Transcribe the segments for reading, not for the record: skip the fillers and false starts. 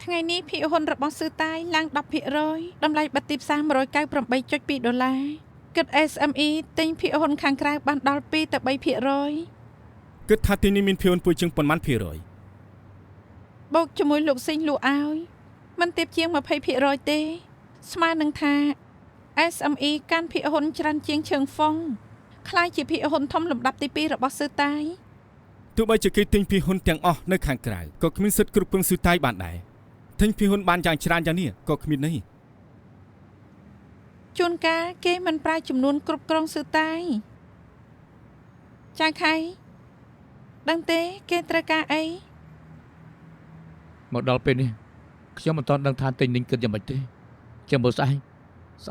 ថ្ងៃនេះភាគហ៊ុនរបស់ស៊ឺតាយឡើង 10% តម្លៃប័ណ្ណទីផ្សារ $198.2 គិត SME ទិញភាគហ៊ុនខាងក្រៅបានដល់ 2 ទៅ 3% គិតថាទីនេះមានភាគហ៊ុនពួយជាងប៉ុន្មានភាគរយបូកជាមួយលោកស៊ីងលូឲ្យមិនទាបជាង 20% ទេស្មើនឹងថា SME កាន់ភាគហ៊ុនច្រើនជាងឈើងហ្វុងខ្លាយជាភាគហ៊ុនធំលំដាប់ទី2របស់ស៊ឺតាយទោះបីជាគេទិញភាគហ៊ុនទាំងអស់នៅខាងក្រៅក៏គ្មានសិទ្ធិគ្រប់គ្រងស៊ឺតាយបានដែរទិញភាគហ៊ុនបានយ៉ាងច្រើនយ៉ាងនេះក៏គ្មានន័យជួនកាលគេមិនប្រើចំនួនគ្រប់គ្រងស៊ឺតាយចៅខៃដឹងទេគេត្រូវការអីមកដល់ពេលនេះខ្ញុំមិនទាន់ដឹងថាទិញនឹងគិតយ៉ាងម៉េចទេចាំមើលស្អែ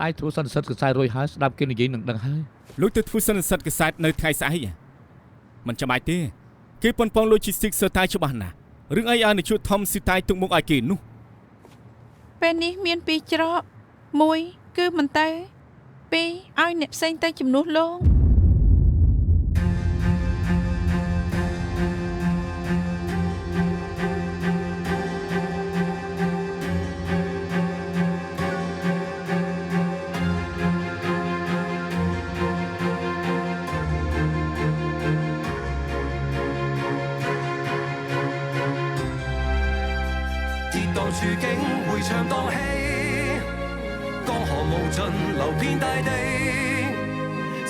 កធ្វើសន្និសីទកសែតរួចហើយស្ដាប់គេនិយាយនឹងដឹងហើយលោកទៅធ្វើសន្និសីទកសែតនៅថ្ងៃស្អែកមិនចាំបាច់ទេគេប៉ុនប៉ងលុយជីស្ទីកស៊ឺតាយច្បាស់ណាស់រឿងអីឲ្យនយោធំស៊ឺតាយទុកមុខឲ្យគេនោះពេលនេះមាន2ច្រក1គឺមិនទៅ2ឲ្យអ្នកផ្សេងទៅជំនួសលោក處境迴腸蕩氣，江河無盡流遍大地，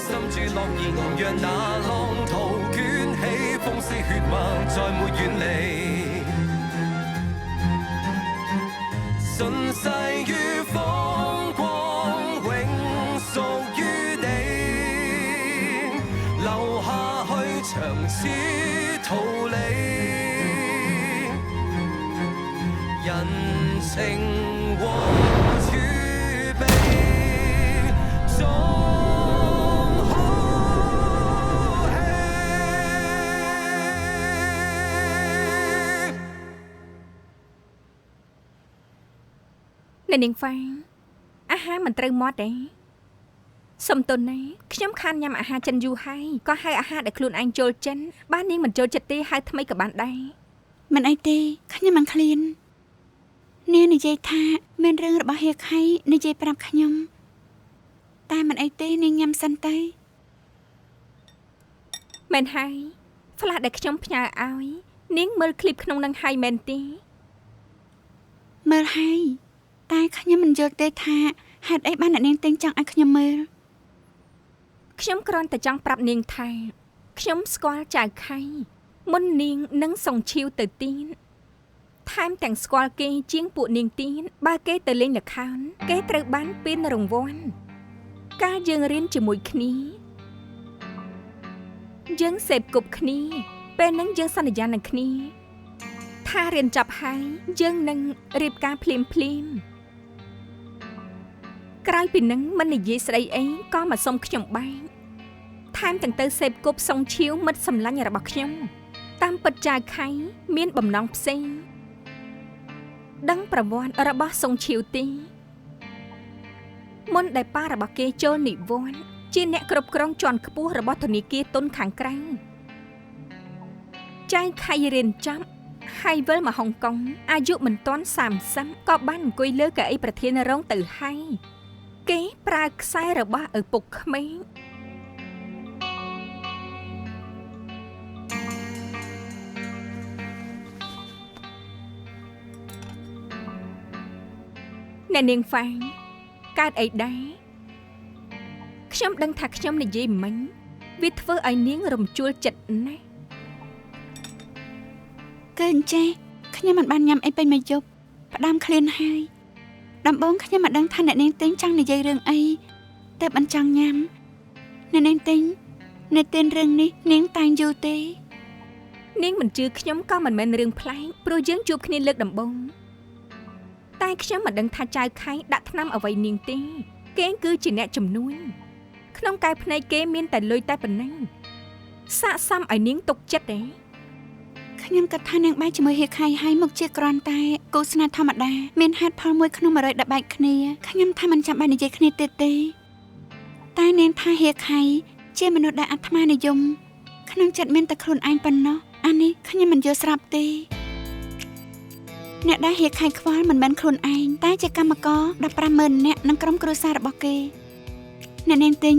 心住樂兒昂揚那浪濤捲起，風息血脈再沒遠離，順勢與風光永屬於你，留下去長此逃離。人情和儲備總好氣。អ្នកនាងហ្វាអាហារមិនត្រូវមាត់ទេសុំទោសណាខ្ញុំខានញ៉ាំអាហារចិនយូរហើយក៏ហៅអាហារដែលខ្លួនឯងចូលចិនបាននាងមិនចូលចិត្តទេហៅថ្មីក៏បានដែរមិនអីទេខ្ញុំមិនឃ្លាននាងនិយាយថាមានរឿងរបស់ហៀខៃនិយាយប្រាប់ខ្ញុំតែមិនអីទេនាងញ៉ាំសិនទៅមែនហើយផ្លាស់ដែលខ្ញុំផ្ញើឲ្យនាងមើលឃ្លីបក្នុងនឹងហើយមែនទេមើលហើយតែខ្ញុំមិនយល់ទេថាហេតុអីបានអ្នកនាងទិញចង់ឲ្យខ្ញុំមើលខ្ញុំគ្រាន់តែចង់ប្រាប់នាងថាខ្ញុំស្គាល់ចៅខៃមុននាងនឹងសង្ឈៀវទៅទីនថែមទាំងស្គាល់គេជាងពួកនាងទៀនបើគេទៅលេងល្ខោនគេត្រូវបានពានរង្វាន់កាលយើងរៀនជាមួយគ្នាយើងសេពគប់គ្នាពេលហ្នឹងយើងសន្យានឹងគ្នាថារៀនចប់ហើយយើងនឹងរៀបការភ្លាមក្រោយពីហ្នឹងមិននិយាយស្ដីអីក៏មកសុំខ្ញុំបានថែមទាំងទៅសេពគប់សងឈៀវមិត្តសម្លាញ់របស់ខ្ញុំតាមពិតចៅខៃមានបំណងផ្សេងដឹងប្រវត្តិរបស់សុងឈៀវទីមុនដែលប៉ារបស់គេចូលនិវត្តន៍ជាអ្នកគ្រប់គ្រងជាន់ខ្ពស់របស់ធនាគារទុនខាងក្រៅចៅខៃរៀនចប់ហើយវិលមកហុងកុងអាយុមិនទាន់30ក៏បានអង្គុយលើកៅអីប្រធានរងទៅហើយគេប្រើខ្សែរបស់ឪពុកក្មេងអ្នកនាងហ្វាងកើតអីដែរខ្ញុំដឹងថាខ្ញុំនិយាយមិញវាធ្វើឲ្យនាងរំជួលចិត្តណាស់គឺអញ្ចេះខ្ញុំមិនបានញ៉ាំអីពេញមួយយប់ផ្ដាំឃ្លានហើយដំបូងខ្ញុំមិនដឹងថាអ្នកនាងទិញចង់និយាយរឿងអីតែបានចង់ញ៉ាំអ្នកនាងទិញនៅទិញរឿងនេះនាងតែងយូរទេនាងមិនជឿខ្ញុំក៏មិនមែនរឿងប្លែកព្រោះយើងជួបគ្នាលើកដំបូងតែខ្ញុំមិនដឹងថាចៅខៃដាក់ថ្នាំអ្វីនាងទេគេគឺជាអ្នកជំនួញក្នុងកែវភ្នែកគេមានតែលុយតែប៉ុណ្ណឹងស័ក្តិសមឲ្យនាងទុកចិត្តទេខ្ញុំគិតថានាងបែកជាមួយហៀខៃហើយមកជាគ្រាន់តែគូស្នេហ៍ធម្មតាមានហេតុផលមួយក្នុង100ដែលបែកគ្នាខ្ញុំថាមិនចាំបាច់និយាយគ្នាទៀតទេតែនាងថាហៀខៃជាមនុស្សដែលអាត្មានិយមក្នុងចិត្តមានតែខ្លួនឯងប៉ុណ្ណោះអានេះខ្ញុំមិនយល់ស្រាប់ទេ អ្នកដែលហៀខៃខ្វល់មិនមែនខ្លួនឯងតែជាកម្មករ150000នាក់និងក្រុមគ្រួសាររបស់គេអ្នកនាងទិញ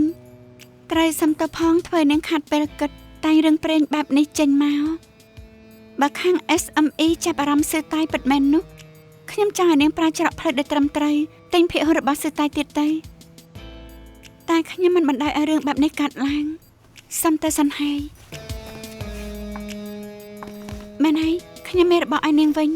ត្រូវសុំទៅផងធ្វើនាងខាត់ពេលគិតតែងរឿងព្រេងបែបនេះចេញមកបើខាង SME ចាប់អារម្មណ៍សឺតាយពិតមែននោះខ្ញុំចង់ឲ្យនាងប្រើច្រកផ្លូវដែលត្រឹមត្រូវទិញភាគហ៊ុនរបស់សឺតាយទៀតទៅតែខ្ញុំមិនបណ្ដោយឲ្យរឿងបែបនេះកើតឡើងសុំទៅសិនហើយមែនហើយខ្ញុំមានរបស់ឲ្យនាងវិញ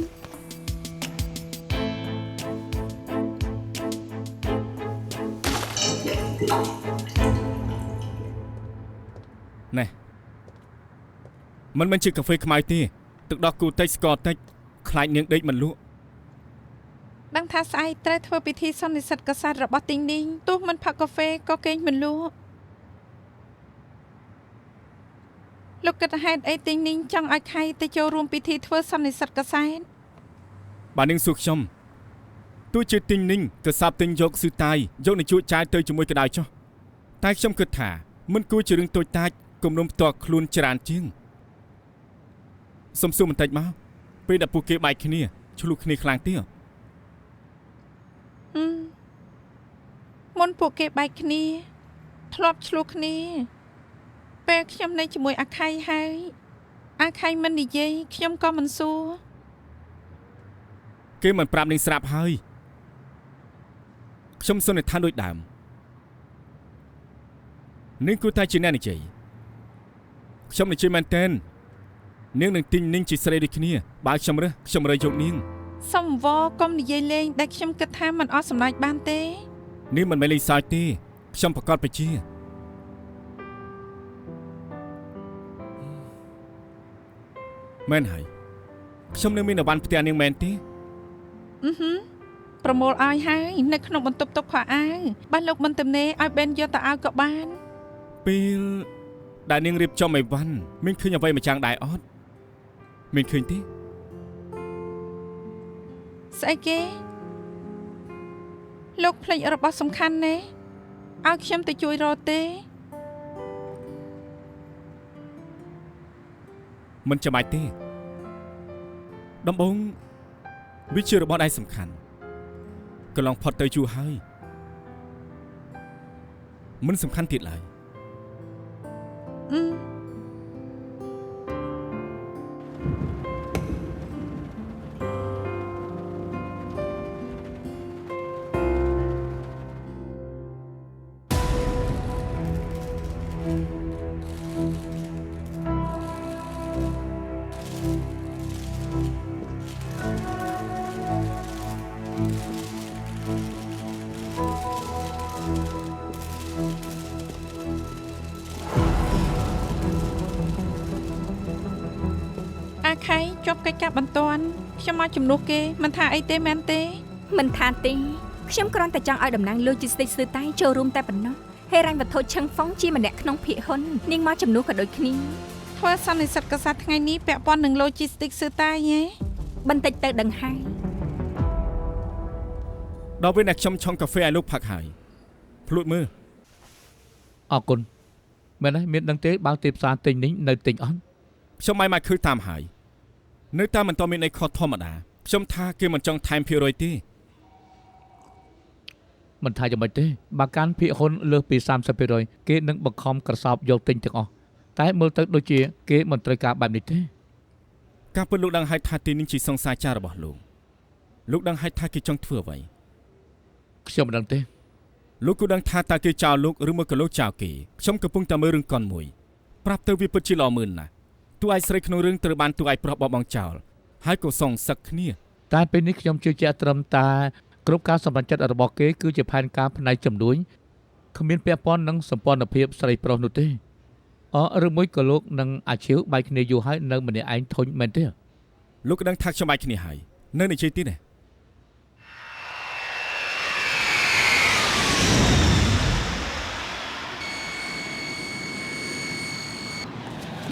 ណែมันមិនជាកាហ្វេខ្មៅទេទឹកដោះគូតិចស្ករតិចខ្លាចនាងដេកមិនលក់ ដឹងថាស្អែកត្រូវធ្វើពិធីសន្និសីទកษัតរិយរបស់ទីងនីងទោះមិនផឹកកាហ្វេក៏គេងមិនលក់លោកគិតថាហេតុអីទីងនីងចង់ឲ្យខៃទៅចូលរួមពិធីធ្វើសន្និសីទកษัត បាទនាងសួរខ្ញុំទោះជាទីងនីងកសាប់ទិញយកស៊ឺតាយយកនឹងជួយចាយទៅជាមួយក្តៅចុះតែខ្ញុំគិតថាមិនគួរជារឿងតូចតាចគំនុំផ្ទាល់ខ្លួនច្រើនជាងសុំសួរបន្តិចមកពេលដែលពួកគេបែកគ្នាឆ្លុះគ្នាខ្លាំងទៀត មុនពួកគេបែកគ្នាធ្លាប់ឆ្លោះគ្នាពេលខ្ញុំនៅជាមួយអាខៃហើយអាខៃមិននិយាយខ្ញុំក៏មិនសួរ គេមិនប្រាប់នាងស្រាប់ហើយខ្ញុំសន្និដ្ឋានដូចដើមនាងគួរតែជាអ្នកនិយាយខ្ញុំនិយាយមែនតើនាងនឹងទិញនាងជាស្រីដូចគ្នាបើខ្ញុំរើសយកនាង សុំវកុំនិយាយលេងដែលខ្ញុំគិតថាมันអត់សម្រេចបានទេ នាងមិនមែនលេងសើចទេខ្ញុំប្រកាសបញ្ជាមែនហើយខ្ញុំនៅមានអវ៉ាន់ផ្ទះនាងមែនទេ ប្រមូលឲ្យហើយនៅក្នុងបន្ទប់ទុកខោអាវបើលោកមិនទំនេរឲ្យបេនយកទៅឲ្យក៏បាន ពេលដែលនាងរៀបចំអីវ៉ាន់មានឃើញអ្វីមួយយ៉ាងដែរអត់មានឃើញទេ ស្អីគេលោកភ្លេចរបស់សំខាន់ណាឲ្យខ្ញុំទៅជួយរកទេ មិនចាំបាច់ទេដំបងវាជារបស់ដែលសំខាន់កន្លងផុតទៅយូរហើយមិនសំខាន់ទៀតឡើយ អាខៃជាប់កិច្ចការបន្ទាន់ខ្ញុំមកជំនួសគេមិនថាអីទេមែនទេ មិនថាទេខ្ញុំគ្រាន់តែចង់ឲ្យតំណាង Logistics សឺតាយចូលរួមតែប៉ុណ្ណោះហេរ៉ាញ់វត្ថុឆឹងហ្វុងជាម្នាក់ក្នុងភាគហ៊ុននាងមកជំនួសក៏ដូចគ្នា ធ្វើសន្និសីទកษัតរិយថ្ងៃនេះពាក់ព័ន្ធនឹង Logistics សឺតាយហ៎ បន្តិចទៅដឹងហើយ ដល់ពេលដែលខ្ញុំឆុងកាហ្វេឲ្យលោកផឹកហើយភ្លួតមើល អរគុណមែនហើយមានដឹងទេបើទីផ្សារទិញនេះនៅទិញអត់ ខ្ញុំមកឃើញតាមហើយនៅតាមមិនតមានអីខុសធម្មតាខ្ញុំថាគេមិនចង់ថែមភាគរយទេ មិនថាយ៉ាងម៉េចទេបើកាន់ភាគហ៊ុនលើសពី 30% គេនឹងបង្ខំក្រសោបយកទិញទាំងអស់តែមើលទៅដូចជាគេមិនត្រូវការបែបនេះទេ ការពិតលោកដឹងហើយថាទីនេះជាសង្សារចាររបស់លោកដឹងហើយថាគេចង់ធ្វើអ្វី ខ្ញុំមិនដឹងទេ លោកក៏ដឹងថាតើគេចោលលោកឬមកក៏លោកចោលគេខ្ញុំកំពុងតែមើលរឿងកុនមួយប្រាប់ទៅវាពិតជាល្អមើលណាស់តួឯកស្រីក្នុងរឿងត្រូវបានតួឯកប្រុសបោះបង់ចោលហើយក៏សងសឹកគ្នា តែពេលនេះខ្ញុំជឿជាក់ត្រឹមតែគ្រប់ការសម្រេចចិត្តរបស់គេគឺជាផែនការផ្នែកជំនួយគ្មានពាក់ព័ន្ធនឹងសម្ព័ន្ធភាពស្រីប្រុសនោះទេឬមួយក៏លោកនឹងអាជីវបែកគ្នាយូរហើយនៅម្នាក់ឯងធុញមែនទេ លោកក៏ដឹងថាខ្ញុំបែកគ្នាហើយនៅនិយាយទៀតទេ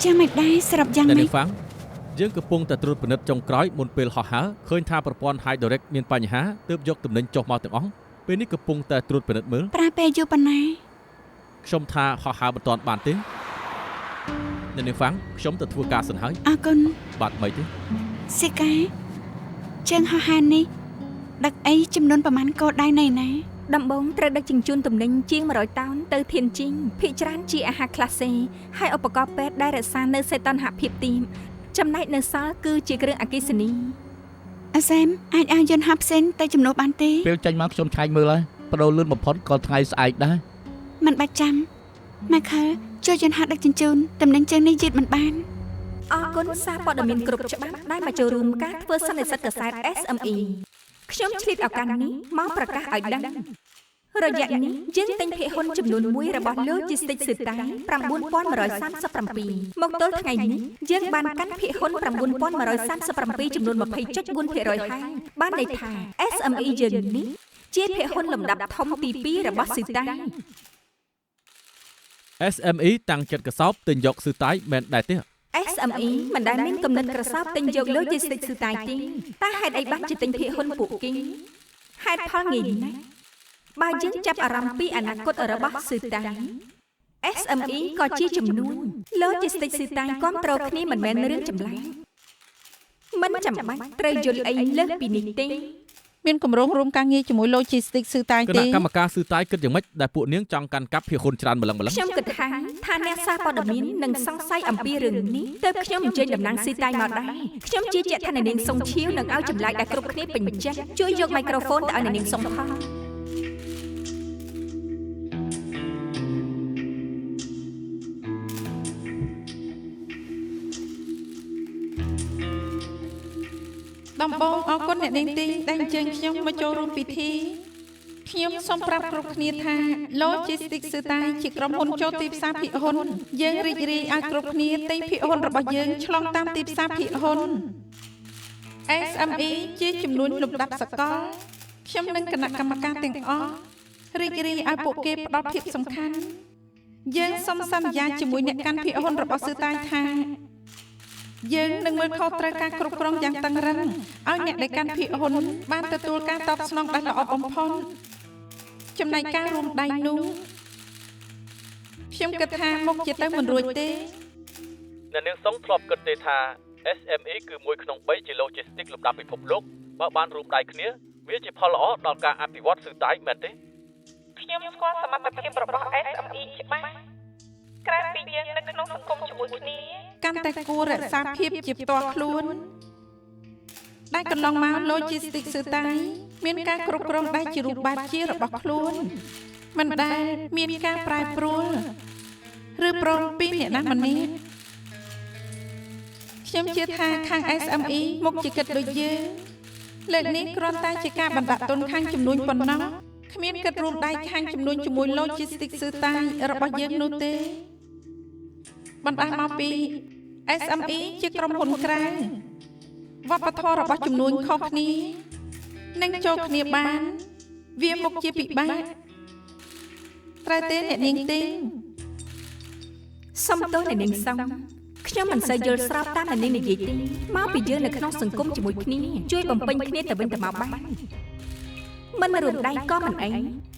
យ៉ាងមិនដែរស្រាប់យ៉ាង តែ ម៉េ នា ច ងហ្វាំងយើងកំពុងតែត្រួតពិនិត្យចុងក្រោយមុនពេលហោះហើរឃើញថាប្រព័ន្ធ Hydraulic មានបញ្ហាទើបយកទំនិញចុះមកទាំងអស់ពេលនេះកំពុងតែត្រួតពិនិត្យមើល ប្រើពេលយូរប៉ុណ្ណា ខ្ញុំថាហោះហើរមិនទាន់បានទេនាងហ្វាំងខ្ញុំទៅធ្វើការសិនហើយ អរគុណ បាទមិនទេ សិកា ជើងហោះហើរនេះដឹកអីចំនួនប្រមាណកោដៃណៃណា ដំបងត្រូវដឹកជញ្ជូនទំនិញជាង100តោនទៅធានជីងភាគច្រើនជាអាហារក្លាសេហើយឧបករណ៍ពេទ្យដែលរក្សានៅសីតុណ្ហភាពទាបចំណែកនៅសល់គឺជាគ្រឿងអគ្គិសនី អាសែមអាចឲ្យយន្តហោះផ្សេងទៅជំនួសបានទេ ពេលចេញមកខ្ញុំឆែកមើលហើយបដូរលឿនបំផុតក៏ថ្ងៃស្អែកដែរ មិនបាច់ចាំម៉ាខលជួយយន្តហោះដឹកជញ្ជូនទំនិញជើងនេះយឺតមិនបាន អរគុណសារព័ត៌មានគ្រប់ច្បាប់ដែលមកចូលរួមការធ្វើសន្និសីទកាសែត SME ខ្ញុំឆ្លៀតឱកាសនេះមកប្រកាសឲ្យដឹងរយៈនេះយើងទិញភាគហ៊ុនចំនួន1របស់ Logistics សឺតៃ 9137 មកទល់ថ្ងៃនេះយើងបានកាន់ភាគហ៊ុន 9137 ចំនួន 20.4% ហើយបានន័យថា SME យើងនេះជាភាគហ៊ុនលំដាប់ធំទី2របស់សឺតៃ SME តាំងចិត្តកសោបទិញយកស៊ឺតៃមែនដែរទេ SME មិនដែលមានគំនិតក្រសោបទិញយក Logistics សឺតៃទេតែហេតុអីបានជាទិញភាគហ៊ុនពួកគេហេតុផលងាយណាស់បើយើងចាប់អារម្មណ៍ពីអនាគតរបស់សឺតៃ SME ក៏ជាចំនួន Logistics សឺតៃគ្រប់គ្រងគ្នាមិនមែនរឿងចម្លែកមិនចាំបាច់ត្រូវយល់អីលើសពីនេះទេ មានគម្រោងរួមការងារជាមួយ Logistics សឺតៃ គ ទេ ណៈកម្មការស៊ឺតៃគិតយ៉ាងម៉េចដែលពួកនាងចង់កាន់កាប់ភាគហ៊ុនច្រើនម្លឹង ខ្ញុំគិតថាអ្នកសារព័ត៌មាននឹងសង្ស័យអំពីរឿងនេះទើបខ្ញុំអញ្ជើញតំណាងសឺតៃមកដែរខ្ញុំជឿជាក់ថាអ្នកនាងសុងឈៀវនឹងឲ្យចម្លើយដែលគ្រប់គ្នាពេញចិត្តជួយយកមីក្រូហ្វូនទៅឲ្យអ្នកនាងសុងផង ដំបងអរគុណអ្នកនាងទីដែលអញ្ជើញខ្ញុំមកចូលរួមពិធីខ្ញុំសូមប្រាប់គ្រប់គ្នាថា Logistics សឺតៃជាក្រុមហ៊ុនចូលទីផ្សារភាគហ៊ុនយើងរីករាយឲ្យគ្រប់គ្នាទិញភាគហ៊ុនរបស់យើងឆ្លងតាមទីផ្សារភាគហ៊ុន SME ជាចំនួនលំដាប់សកលខ្ញុំនិងគណៈកម្មការទាំងអស់រីករាយឲ្យពួកគេផ្ដល់ភាពសំខាន់យើងសូមសន្យាជាមួយអ្នកកាន់ភាគហ៊ុនរបស់សឺតៃថាយើងនឹងមើលខុសត្រូវការគ្រប់គ្រងយ៉ាងតឹងរ៉ឹងឲ្យអ្នកដែលកាន់ភាគហ៊ុនបានទទួលការតបស្នងដែលល្អបំផុតចំណែកការរួមដៃនោះខ្ញុំគិតថាមុខជាទៅមិនរួចទេ អ្នកនាងសុងធ្លាប់គិតទេថា SME គឺមួយក្នុង3ជា Logistics លំដាប់ពិភពលោកបើបានរួមដៃគ្នាវាជាផលល្អដល់ការអភិវឌ្ឍស៊ឺតៃមែនទេ ខ្ញុំស្គាល់សមត្ថភាពរបស់ SME ច្បាស់ក្រៅពីយើងនៅក្នុងសង្គមជាមួយគ្នាកាន់តែគួររក្សាភាពជាផ្ទាល់ខ្លួនដែលកន្លងមក Logistics សឺតៃមានការគ្រប់គ្រងដៃជារូបបែបជារបស់ខ្លួនមិនដែលមានការប្រែប្រួលឬប្រងពីអ្នកណាម្នាក់ខ្ញុំជឿថាខាង SME មុខជាគិតដូចយើងលើកនេះគ្រាន់តែជាការបណ្ដាក់ទុនខាងចំនួនប៉ុណ្ណោះគ្មានគិតរួមដៃខាងចំនួនជាមួយ Logistics សឺតៃរបស់យើងនោះទេបណ្ដាលមកពី SME ជាក្រុមហ៊ុនក្រៅវប្បធម៌របស់ចំនួនខុសគ្នានឹងចូលគ្នាបានវាមុខជាពិបាកត្រូវទេអ្នកនាងទេ សុំទោសអ្នកនាងសុងខ្ញុំមិនសូវយល់ស្របតាមអ្នកនាងនិយាយទេមកពីយើងនៅក្នុងសង្គមជាមួយគ្នាជួយបំពេញគ្នាទៅវិញទៅមកបានមិនរួមដៃក៏មិនអី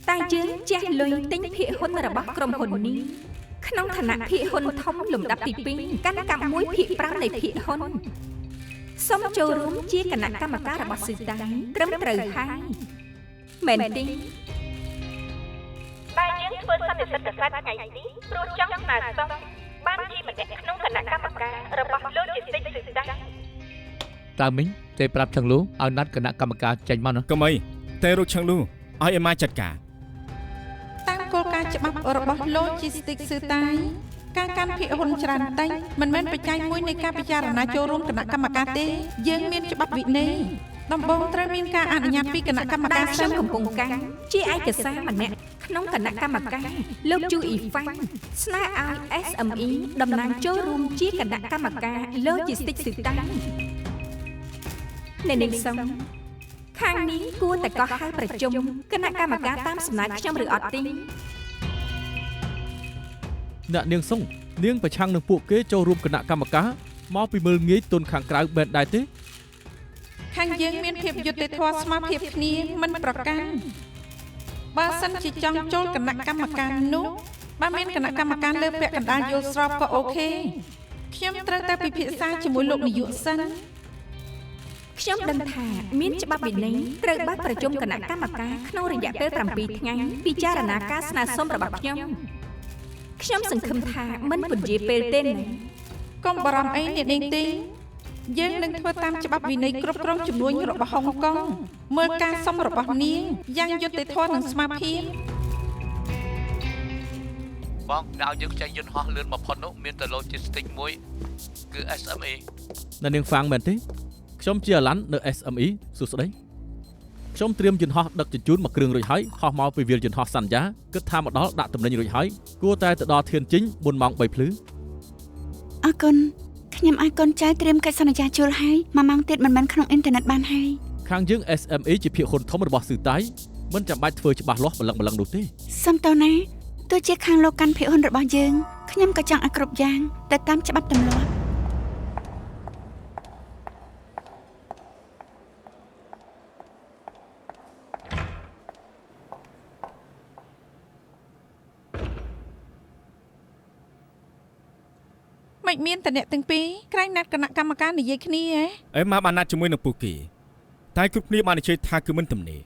តែយើងចេះលុយទិញភាគហ៊ុនរបស់ក្រុមហ៊ុននេះក្នុងឋានៈភាគហ៊ុនធំលំដាប់ទី2កាន់កាប់1ភាគ5នៃភាគហ៊ុនសូមចូលរួមជាគណៈកម្មការរបស់សឺតៃត្រឹមត្រូវហើយមែនទេតែយើងធ្វើសន្និសីទកាសែតថ្ងៃនេះព្រោះចង់ស្នើសុំបានជាម្នាក់ក្នុងគណៈកម្មការរបស់ Logistics សឺតៃ តើមីងទេប្រាប់ឆឹងលូឲ្យណាត់គណៈកម្មការចេញមកណា កុំអីតែរកឆឹងលូឲ្យអេម៉ាចាត់ការ តាមគោលការណ៍ច្បាប់របស់ Logistics សឺតៃការកាន់ភាគហ៊ុនច្រើនតែមិនមែនបច្ច័យមួយនៃការពិចារណាចូលរួមគណៈកម្មការទេយើងមានច្បាប់វិន័យដំបូងត្រូវមានការអនុញ្ញាតពីគណៈកម្មការ ខ្ញុំកំពុងការជាឯកសារម្នាក់ក្នុងគណៈកម្មការលោកជូអ៊ីហ្វាំងស្នើឲ្យ SME តំណាងចូលរួមជាគណៈកម្មការ Logistics សឺតៃអ្នកនាងសុំខាងនេះគួរតែកោះហៅប្រជុំគណៈកម្មការតាមសំណើខ្ញុំឬអត់ទេ អ្នកនាងសុងនាងប្រឆាំងនឹងពួកគេចូលរួមគណៈកម្មការមកពីមើលងាយទុនខាងក្រៅបែបដែរទេ ខាងយើងមានភាពយុត្តិធម៌ស្មើភាពគ្នាមិនប្រកាន់បើសិនជាចង់ចូលគណៈកម្មការនោះបើមានគណៈកម្មការលើពាក់កណ្ដាលយល់ស្របក៏អូខេខ្ញុំត្រូវតែពិភាក្សាជាមួយលោកនាយកសិន ខ្ញុំដឹងថាមានច្បាប់វិន័យត្រូវបើកប្រជុំគណៈកម្មការក្នុងរយៈពេល7ថ្ងៃពិចារណាការស្នើសុំរបស់ខ្ញុំសង្ឃឹមថាមិនពន្យាពេលទេណា កុំបារម្ភអីអ្នកនាងទេយើងនឹងធ្វើតាមច្បាប់វិន័យគ្រប់គ្រងជំនួយរបស់ហុងកុងមើលការសុំរបស់នាងយ៉ាងយុត្តិធម៌និងស្មារតី បងអ្នកឲ្យយើងខ្ចីយន្តហោះលឿនបំផុតនោះមានតែ logistics មួយគឺ SME នៅនាងហ្វាំងមែនទេខ្ញុំជាអាឡាន់នៅ SME សួស្តីខ្ញុំត្រៀមយន្តហោះដឹកជញ្ជូនមួយគ្រឿងរួចហើយហោះមកពីវាលយន្តហោះសន្យាគិតថាមកដល់ដាក់ទំនិញរួចហើយគួរតែទៅដល់ធានជិញ4ម៉ោង3ភ្លឺ អរគុណខ្ញុំឲ្យកូនចៅត្រៀមកិច្ចសន្យាជួលហើយ1ម៉ោងទៀតមិនបានក្នុងអ៊ីនធឺណិតបានហើយ ខាងយើង SME ជាភាគហ៊ុនធំរបស់ស៊ឺតៃមិនចាំបាច់ធ្វើច្បាស់លាស់ម្លឹងនោះទេ សំតោណាទោះជាខាងលោកកាន់ភាគហ៊ុនរបស់យើងខ្ញុំក៏ចង់ឲ្យគ្រប់យ៉ាងទៅតាមច្បាប់ទម្លាប់ មិនមានតអ្នកទាំងពីរក្រែងណាត់គណៈកម្មការនិយាយគ្នាហ៎ អេម៉ាបានណាត់ជាមួយនឹងពួកគេតែគ្រប់គ្នាបាននិយាយថាគឺមិនទំនេរ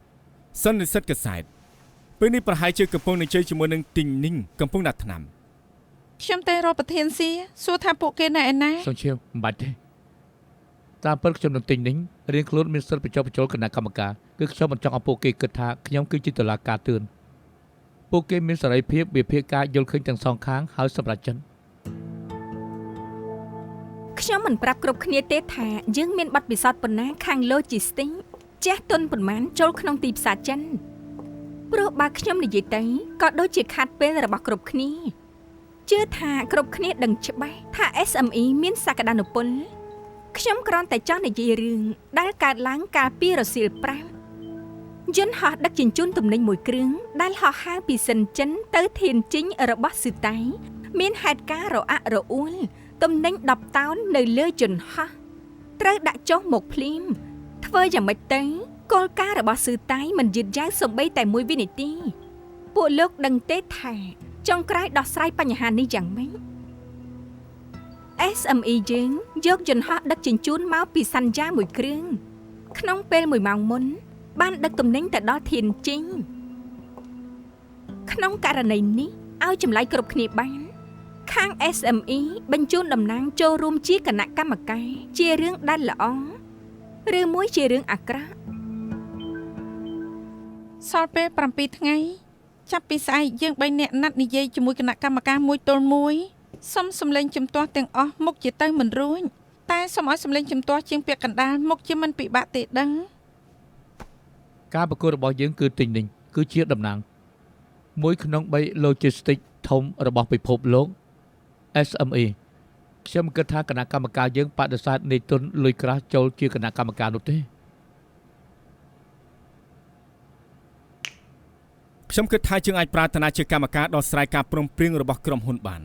សិននិស្សិតកសែតពេលនេះប្រហែលជាកំពុងនិយាយជាមួយនឹងទីងនីងកំពុងដាក់ថ្នាំ ខ្ញុំតែរកប្រធានសៀសួរថាពួកគេនៅឯណា សុំឈាវមិនបាច់ទេតាមពិតខ្ញុំនឹងទិញនេះរៀងខ្លួនមានសិទ្ធិបញ្ចុះបញ្ចូលគណៈកម្មការគឺខ្ញុំមិនចង់ឲ្យពួកគេគិតថាខ្ញុំគឺជាតុលាការទឿនពួកគេមានសេរីភាពវិភាគការយល់ឃើញទាំងសងខាងហើយសម្រាប់ចិន ខ្ញុំមិនប្រាប់គ្រប់គ្នាទេថាយើងមានបទពិសោធន៍ប៉ុណ្ណាខាង logistics ចេះទុនប៉ុន្មានចូលក្នុងទីផ្សារចិនព្រោះបើខ្ញុំនិយាយទៅក៏ដូចជាខាត់ពេលរបស់គ្រប់គ្នាជឿថាគ្រប់គ្នាដឹងច្បាស់ថា SME មានសក្តានុពលខ្ញុំគ្រាន់តែចង់និយាយរឿងដែលកើតឡើងកាលពីរសៀល5យន្តហោះដឹកជញ្ជូនទំនិញមួយគ្រឿងដែលហោះហើរពីសិនចិនទៅធានជិញរបស់ស៊ឺតៃមានហេតុការណ៍រអាក់រអួល ទំនិញ10តោននៅលើយន្តហោះត្រូវដាក់ចុះមកភ្លាមធ្វើយ៉ាងម៉េចទៅគោលការណ៍របស់ស៊ឺតៃមិនយឺតយ៉ាវសូម្បីតែ1វិនាទីពួកលោកដឹងទេថាចុងក្រោយដោះស្រាយបញ្ហានេះយ៉ាងម៉េច SME យើងយកយន្តហោះដឹកជញ្ជូនមកពីសន្យាមួយគ្រឿងក្នុងពេល1ម៉ោងមុនបានដឹកទំនិញទៅដល់ធានជិញក្នុងករណីនេះឲ្យចម្លៃគ្រប់គ្នាបាន ខាង SME បញ្ជូនតំណាងចូលរួមជាគណៈកម្មការជារឿងដែលល្អឬមួយជារឿងអាក្រក់ សល់ពេល7ថ្ងៃចាប់ពីស្អែកយើង3នាក់ណាត់និយាយជាមួយគណៈកម្មការមួយទល់មួយសុំសម្លេងជំទាស់ទាំងអស់មុខជាទៅមិនរួចតែសូមឲ្យសម្លេងជំទាស់ជាងពាក្យកណ្ដាលមុខជាមិនពិបាកទេដឹង ការប្រកួតរបស់យើងគឺទិញនេះគឺជាតំណាងមួយក្នុង3 logistics ធំរបស់ពិភពលោក SME ខ្ញុំគិតថាគណៈកម្មការយើងបដិសេធនៃទុនលុយក្រាស់ចូលជាគណៈកម្មការនោះទេ ខ្ញុំគិតថាយើងអាចប្រាថ្នាជាកម្មការដោះស្រាយការព្រមព្រៀងរបស់ក្រុមហ៊ុនបាន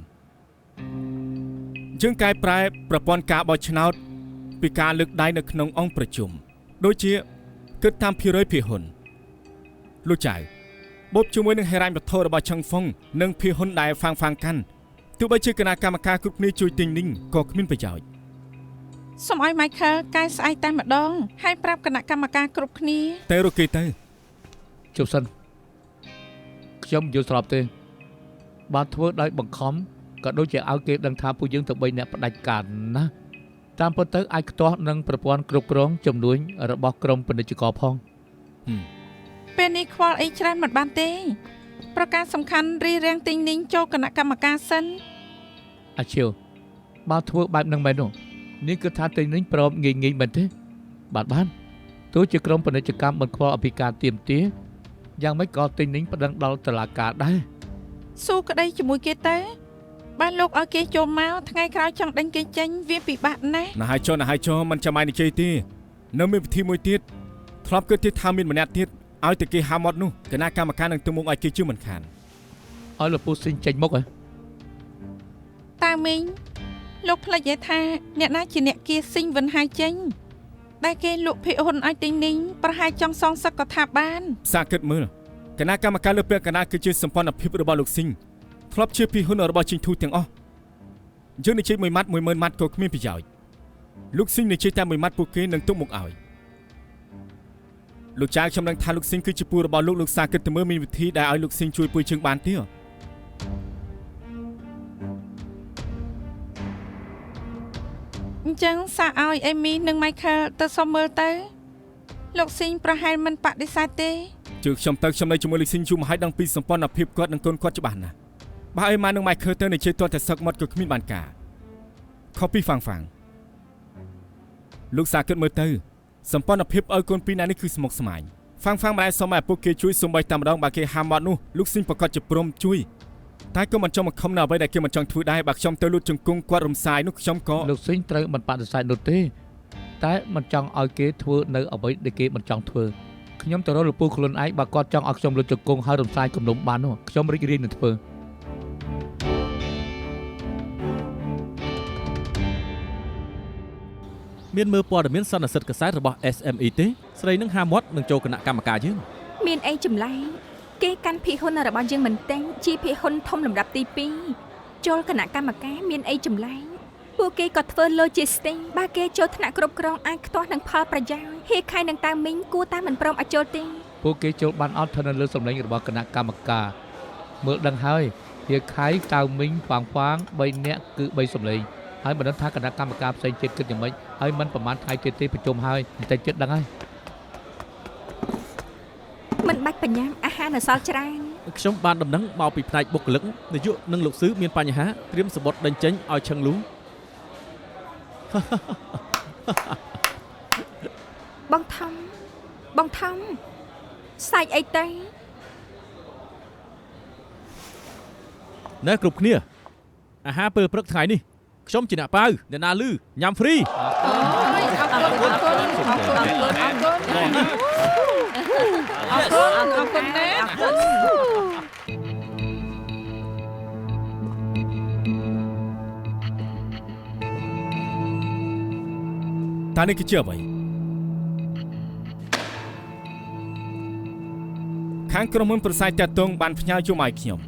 យើងកែប្រែប្រព័ន្ធការបោះឆ្នោតពីការលើកដៃនៅក្នុងអង្គប្រជុំដូចជាគិតតាមភាគរយភាគហ៊ុនលោកចៅបបជាមួយនឹងហេរ៉ាញ់វត្ថុរបស់ឆឹងហ្វុងនិងភាគហ៊ុនដែលហ្វាងកាន់ទោះបីជាគណៈកម្មការគ្រប់គ្នាជួយទិញនេះក៏គ្មានប្រយោជន៍ សូមឲ្យ Michael កែស្អែកតែម្ដងហើយប្រាប់គណៈកម្មការគ្រប់គ្នា តែរកគេទៅ ជប់សិនខ្ញុំយល់ស្របទេបានធ្វើដោយបង្ខំក៏ដូចជាឲ្យគេដឹងថាពួកយើងទៅ3អ្នកផ្ដាច់ការណាតាមពិតទៅអាចខ្ទាស់នឹងប្រព័ន្ធគ្រប់គ្រងចំនួនរបស់ក្រមពាណិជ្ជករផង ពេលនេះខ្វល់អីច្រើនមិនបានទេប្រការសំខាន់រីរាំងទិញនីងចូលគណៈកម្មការសិន អាឈៀវបើធ្វើបែបនឹងមែននោះនេះគឺថាទិញនេះព្រមងាយមែនទេបានទោះជាក្រមពាណិជ្ជកម្មមិនខ្វល់អំពីការទៀមទាយ៉ាងម៉េចក៏ទិញនេះប្តឹងដល់តុលាការដែរ ស៊ូក្តីជាមួយគេទៅបានលោកឲ្យគេចូលមកថ្ងៃក្រោយចង់ដេញគេចេញវាពិបាកណាស់ ណាស់ហើយចុះមិនចាំឲ្យនិយាយទេនៅមានវិធីមួយទៀតធ្លាប់គិតថាមានម្នាក់ទៀតឲ្យតែគេហាមាត់នោះគណៈកម្មការនឹងទៅមុខឲ្យគេជឿមិនខាន ឲ្យលោកពូស៊ីងចេញមុខហ៎ តើមីងលោកផ្លេចឯថាអ្នកណាជាអ្នកគៀស៊ីងវិនហើយចេញដែលគេលក់ភិហ៊ុនឲ្យទិញនីងប្រហែលចង់សងសឹកក៏ថាបាន សាគិតមើលគណៈកម្មការលើកពាក្យកណ្ដាលគឺជាសម្ព័ន្ធភាពរបស់លោកស៊ីងធ្លាប់ជាភិហ៊ុនរបស់ជីងធូទាំងអស់យើងនិយាយមួយម៉ាត់10000ម៉ាត់ក៏គ្មានប្រយោជន៍លោកស៊ីងនិយាយតែមួយម៉ាត់ពួកគេនឹងទុកមុខឲ្យ លោកចៅខ្ញុំនឹងថាលោកស៊ីងគឺជាពូរបស់លោកសាគិតទៅមើលមានវិធីដែលឲ្យលោកស៊ីងជួយពុយជើងបានទៀត អញ្ចឹងសាឲ្យអេមីនិងម៉ៃខែលទៅសុំមើលទៅលោកស៊ីងប្រហែលមិនបដិសេធទេ ជឿខ្ញុំទៅខ្ញុំនៅជាមួយលោកស៊ីងយូរមកហើយដឹងពីសម្ព័ន្ធភាពគាត់និងកូនគាត់ច្បាស់ណាស់បើអីម៉ានិងម៉ៃខែលទៅនៅជិះទាល់តែសឹកមាត់ក៏គ្មានបានការខុសពីហ្វាំងលោកសាគិតមើលទៅសម្ព័ន្ធភាពឲ្យកូនពីរនាក់នេះគឺស្មុគស្មាញហ្វាំងមិនអាចសុំឲ្យពួកគេជួយសុំបីតែម្ដងបើគេហាមមាត់នោះលោកស៊ីងប្រកាសជាព្រមជួយតែក៏មិនចង់មកខំនៅអ្វីដែលគេមិនចង់ធ្វើដែរបើខ្ញុំទៅលូតជង្គង់គាត់រំសាយនោះខ្ញុំក៏ លោកស៊ីងត្រូវមិនបដិសេធនោះទេតែមិនចង់ឲ្យគេធ្វើនៅអ្វីដែលគេមិនចង់ធ្វើខ្ញុំទៅរកលោកពូខ្លួនឯងបើគាត់ចង់ឲ្យខ្ញុំលុតជង្គង់ហើយរំសាយគំនុំបាននោះខ្ញុំរីករាយនឹងធ្វើ មានមើលព័ត៌មានសន្និសីទកាសែតរបស់ SME ទេស្រីនឹងហាមាត់នឹងចូលគណៈកម្មការយើង មានអីចម្លែកគេកាន់ភាគហ៊ុនរបស់យើងមិនទេជាភាគហ៊ុនធំលំដាប់ទី 2 ចូលគណៈកម្មការមានអីចម្លែកពួកគេក៏ធ្វើ logistics បើគេចូលថ្នាក់គ្រប់គ្រងអាចខ្ទាស់នឹងផលប្រយោជន៍ហេខៃនឹងតាមីងគួរតែមិនព្រមឲ្យចូលទេ ពួកគេចូលបានអត់ទៅនៅលើសម្លេងរបស់គណៈកម្មការមើលដឹងហើយហេខៃតាមីងប៉ាង3នាក់គឺ3សម្លេងហើយមិនដឹងថាគណៈកម្មការផ្សេងទៀតគិតយ៉ាងម៉េចហើយមិនប្រមាណថ្ងៃទៀតទេប្រជុំហើយបន្តិចទៀតដឹងហើយ មិនបាច់បញ្ញាអាហារនៅសល់ច្រើន ខ្ញុំបានដំណឹងមកពីផ្នែកបុគ្គលិកនាយកនិងលោកស៊ឺមានបញ្ហាត្រៀមសម្បត្តិដេញចេញឲ្យឆឹងលូ បងថំសាច់អីទៅ ណែគ្រប់គ្នាអាហារពេលព្រឹកថ្ងៃនេះខ្ញុំជាអ្នកប៉ាវអ្នកណាលឺញ៉ាំហ្វ្រី តានេះគឺជាអ្វីខាងក្រុមហ៊ុនប្រស័យតាក់ទងបានផ្ញើជុំឲ្យខ្ញុំ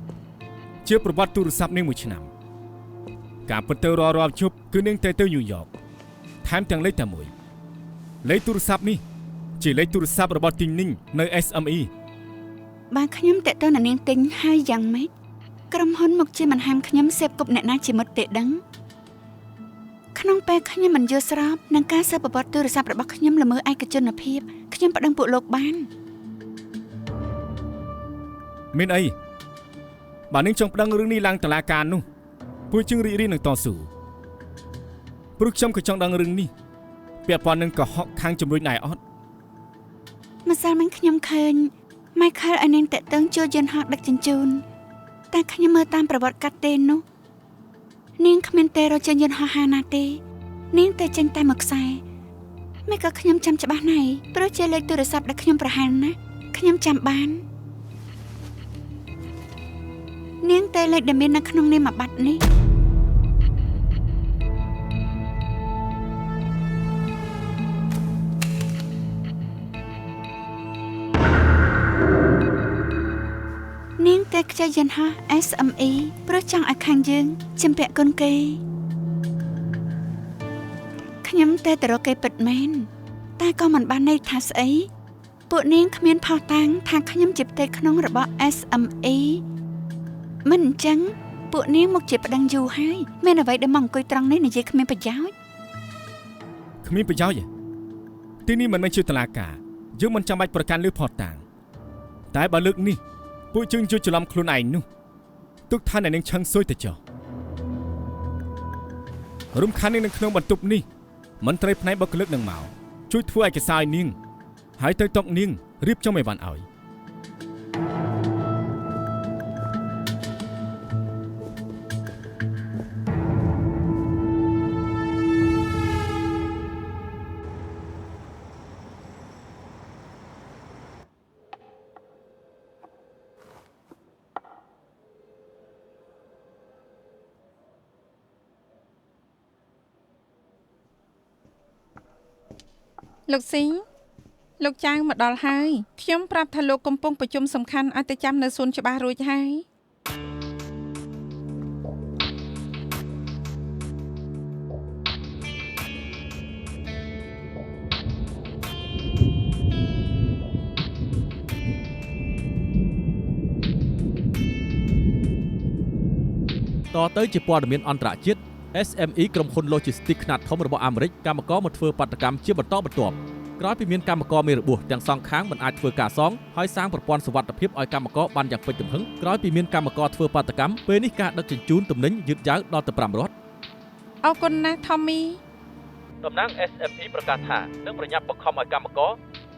ជាប្រវត្តិទូរស័ព្ទនេះមួយឆ្នាំការពិតទៅរាល់ជប់គឺនាងទៅញូវយ៉កថែមទាំងលេខតែមួយលេខទូរស័ព្ទនេះជាលេខទូរស័ព្ទរបស់ទីងនីងនៅ SME បើខ្ញុំតាក់ទងនឹងនាងទិញហើយយ៉ាងម៉េចក្រុមហ៊ុនមកជាមិនហាមខ្ញុំសេពគប់អ្នកណាជាមិត្តទេដឹងក្នុងពេលខ្ញុំមិនយល់ស្របនឹងការសេពប្រវត្តិទូរស័ព្ទរបស់ខ្ញុំល្មើឯកជនភាពខ្ញុំប្តឹងពួកលោកបាន មានអីបើនាងចង់ប្តឹងរឿងនេះឡើងតុលាការនោះពួកជើងរីករាយនឹងតស៊ូព្រោះខ្ញុំក៏ចង់ដឹងរឿងនេះពាក់ព័ន្ធនឹងកុហកខាងជំនួយដែរអត់ ម្សិលមិញខ្ញុំឃើញ Michael ឲ្យនាងតាក់ទងចូលយន្តហោះដឹកជញ្ជូនតែខ្ញុំមើលតាមប្រវត្តិកាត់ទេនោះនាងគ្មានទេរកជញ្ជូនហោះហាណាទេនាងតែចេញតែមួយខ្សែមិនក៏ខ្ញុំចាំច្បាស់ណាស់ព្រោះជាលេខទូរស័ព្ទដែលខ្ញុំប្រហែលណាខ្ញុំចាំបាននាងតែលេខដែលមាននៅក្នុងនាមប័ណ្ណនេះនាងតែខ្ចីយន្តហោះ SME ព្រោះចង់ឲ្យខាងយើងជំពាក់គុណគេខ្ញុំតែទៅរកគេពិតមែនតែក៏មិនបានន័យថាស្អីពួកនាងគ្មានផុសតាងថាខ្ញុំជាផ្ទៃក្នុងរបស់ SME មិនអញ្ចឹងពួកនាងមកជាប្តឹងយូរហើយមានអ្វីដែលមកអង្គុយត្រង់នេះនិយាយគ្មានប្រយោជន៍ គ្មានប្រយោជន៍ទេទីនេះមិនមែនជាតុលាការយើងមិនចាំបាច់ប្រកាន់លើផុសតាងតែបើលើកនេះពួកជើងជួយច្រឡំខ្លួនឯងនោះទុកថាអ្នកនាងឆឹងស៊ុយទៅចុះរំខាននាងនៅក្នុងបន្ទប់នេះមន្ត្រីផ្នែកបុគ្គលិកនឹងមកជួយធ្វើឯកសារឲ្យនាងហើយទៅតុកនាងរៀបចំអីវ៉ាន់ឲ្យ លោកស៊ីងលោកចៅមកដល់ហើយខ្ញុំប្រាប់ថាលោកកំពុងប្រជុំសំខាន់ឲ្យទៅចាំនៅសួនច្បាររួចហើយ តទៅជាព័ត៌មានអន្តរជាតិ SME ក្រុមហ៊ុន Logistics ខ្នាតធំរបស់អាមេរិកកម្មករមកធ្វើបាតកម្មជាបន្តបន្ទាប់ក្រោយពីមានកម្មករមានរបួសទាំងសងខាងមិនអាចធ្វើការសងហើយសាងប្រព័ន្ធសុវត្ថិភាពឲ្យកម្មករបានយ៉ាងពេញទំហឹងក្រោយពីមានកម្មករធ្វើបាតកម្មពេលនេះការដឹកជញ្ជូនទំនិញយឺតយ៉ាវដល់ទៅ5រដ្ឋ អរគុណណាស់ Tommy តំណាង SME ប្រកាសថានឹងប្រញាប់បង្ខំឲ្យកម្មករ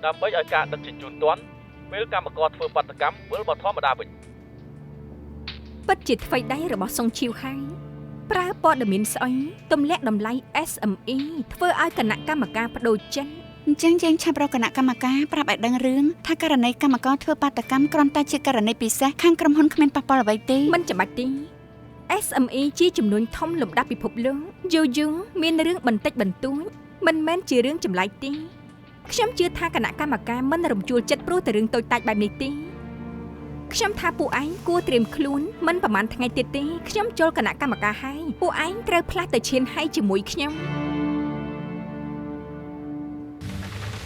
ដើម្បីឲ្យការដឹកជញ្ជូនទាន់ពេលកម្មករធ្វើបាតកម្មវិលមកធម្មតាវិញ ពិតជាថ្មីដៃរបស់សុងឈីវហើយប្រើព័ត៌មានស្អុយទម្លាក់តម្លៃ SME ធ្វើឲ្យគណៈកម្មការបដូរចិន អញ្ចឹងយើងឆាប់រកគណៈកម្មការប្រាប់ឲ្យដឹងរឿងថាករណីកម្មករធ្វើបាតកម្មគ្រាន់តែជាករណីពិសេសខាងក្រុមហ៊ុនគ្មានប៉ះពាល់អ្វីទេ មិនចាំបាច់ទេ SME ជាចំនួនធំលំដាប់ពិភពលោកយូរមានរឿងបន្តិចបន្តួចមិនមែនជារឿងចម្លែកទេខ្ញុំជឿថាគណៈកម្មការមិនរំជួលចិត្តព្រោះតែរឿងតូចតាចបែបនេះទេខ្ញុំថាពួកឯងគួរត្រៀមខ្លួនមិនប្រហែលថ្ងៃទៀតទេខ្ញុំចូលគណៈកម្មការហើយពួកឯងត្រូវផ្លាស់ទៅឈានហើយជាមួយខ្ញុំ